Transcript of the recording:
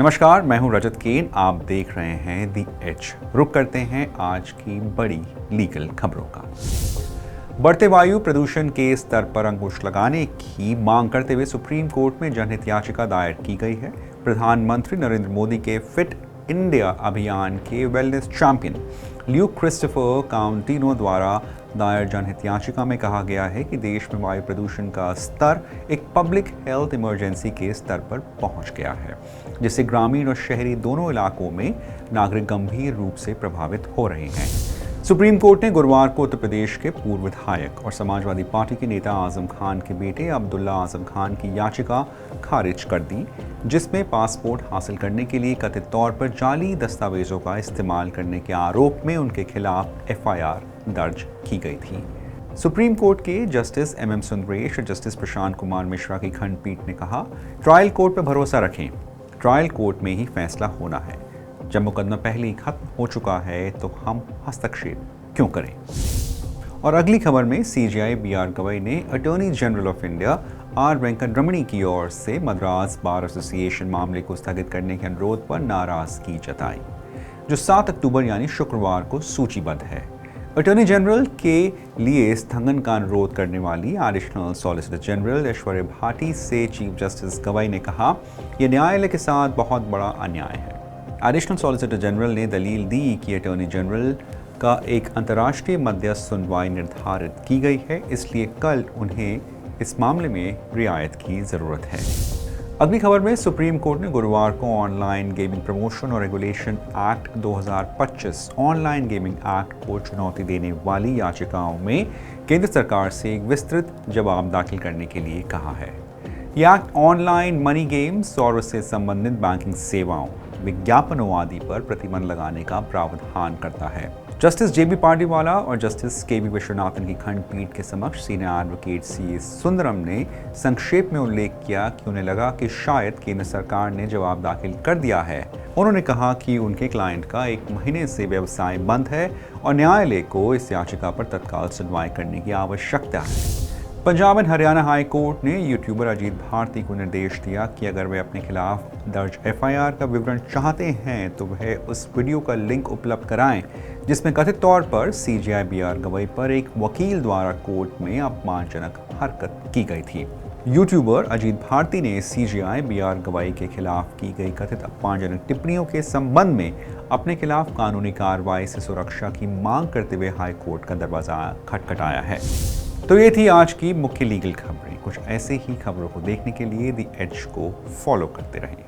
नमस्कार, मैं हूं रजत केन। आप देख रहे हैं दी एज। रुक करते हैं आज की बड़ी लीगल खबरों का। बढ़ते वायु प्रदूषण के स्तर पर अंकुश लगाने की मांग करते हुए सुप्रीम कोर्ट में जनहित याचिका दायर की गई है। प्रधानमंत्री नरेंद्र मोदी के फिट इंडिया अभियान के वेलनेस चैंपियन ल्यूक क्रिस्टोफर काउंटिनो द्वारा दायर जनहित याचिका में कहा गया है कि देश में वायु प्रदूषण का स्तर एक पब्लिक हेल्थ इमरजेंसी के स्तर पर पहुंच गया है, जिससे ग्रामीण और शहरी दोनों इलाकों में नागरिक गंभीर रूप से प्रभावित हो रहे हैं। सुप्रीम कोर्ट ने गुरुवार को उत्तर प्रदेश के पूर्व विधायक और समाजवादी पार्टी के नेता आजम खान के बेटे अब्दुल्ला आजम खान की याचिका खारिज कर दी, जिसमें पासपोर्ट हासिल करने के लिए कथित तौर पर जाली दस्तावेजों का इस्तेमाल करने के आरोप में उनके खिलाफ एफआईआर दर्ज की गई थी। सुप्रीम कोर्ट के जस्टिस एम सुंदरेश और जस्टिस प्रशांत कुमार मिश्रा की खंडपीठ ने कहा, ट्रायल कोर्ट पर भरोसा रखें, ट्रायल कोर्ट में ही फैसला होना है। जब मुकदमा पहले ही खत्म हो चुका है तो हम हस्तक्षेप क्यों करें। और अगली खबर में सीजेआई बीआर गवई ने attorney general of India R Venkataramani की ओर से मद्रास बार एसोसिएशन मामले को स्थगित करने के अनुरोध पर नाराजगी जताई, जो 7 अक्टूबर यानी शुक्रवार को सूचीबद्ध है। अटॉर्नी जनरल के लिए स्थगन का अनुरोध करने वाली additional solicitor general Aishwarya Bhati से चीफ जस्टिस गवई ने कहा, यह न्यायालय के साथ बहुत बड़ा अन्याय है। एडिशनल सॉलिसिटर जनरल ने दलील दी कि अटॉर्नी जनरल का एक अंतर्राष्ट्रीय मध्यस्थ सुनवाई निर्धारित की गई है, इसलिए कल उन्हें इस मामले में रियायत की ज़रूरत है। अगली खबर में सुप्रीम कोर्ट ने गुरुवार को ऑनलाइन गेमिंग प्रमोशन और regulation act 2025 online gaming act को चुनौती देने वाली याचिकाओं में केंद्र सरकार से एक विस्तृत जवाब दाखिल करने के लिए कहा है। यह एक्ट ऑनलाइन मनी गेम्स और उससे संबंधित बैंकिंग सेवाओं, विज्ञापनों आदि पर प्रतिबंध लगाने का प्रावधान करता है। जस्टिस जेबी पार्डीवाला और जस्टिस केवी विश्वनाथन की खंडपीठ के समक्ष सीनियर एडवोकेट सी सुंदरम ने संक्षेप में उल्लेख किया कि उन्हें लगा कि शायद केंद्र सरकार ने जवाब दाखिल कर दिया है। उन्होंने कहा कि उनके क्लाइंट का 1 महीने से व्यवसाय बंद है और न्यायालय को इस याचिका पर तत्काल सुनवाई करने की आवश्यकता है। Punjab and Haryana high court ने यूट्यूबर अजीत भारती को निर्देश दिया कि अगर वे अपने खिलाफ दर्ज एफआईआर का विवरण चाहते हैं तो वह उस वीडियो का लिंक उपलब्ध कराएं, जिसमें कथित तौर पर सीजेआई बीआर गवई पर एक वकील द्वारा कोर्ट में अपमानजनक हरकत की गई थी। यूट्यूबर अजीत भारती ने सीजेआई बीआर गवई के खिलाफ की गई कथित अपमानजनक टिप्पणियों के संबंध में अपने खिलाफ कानूनी कार्रवाई से सुरक्षा की मांग करते हुए हाई कोर्ट का दरवाजा खटखटाया है। तो ये थी आज की मुख्य लीगल खबरें। कुछ ऐसे ही खबरों को देखने के लिए दी एज को फॉलो करते रहें।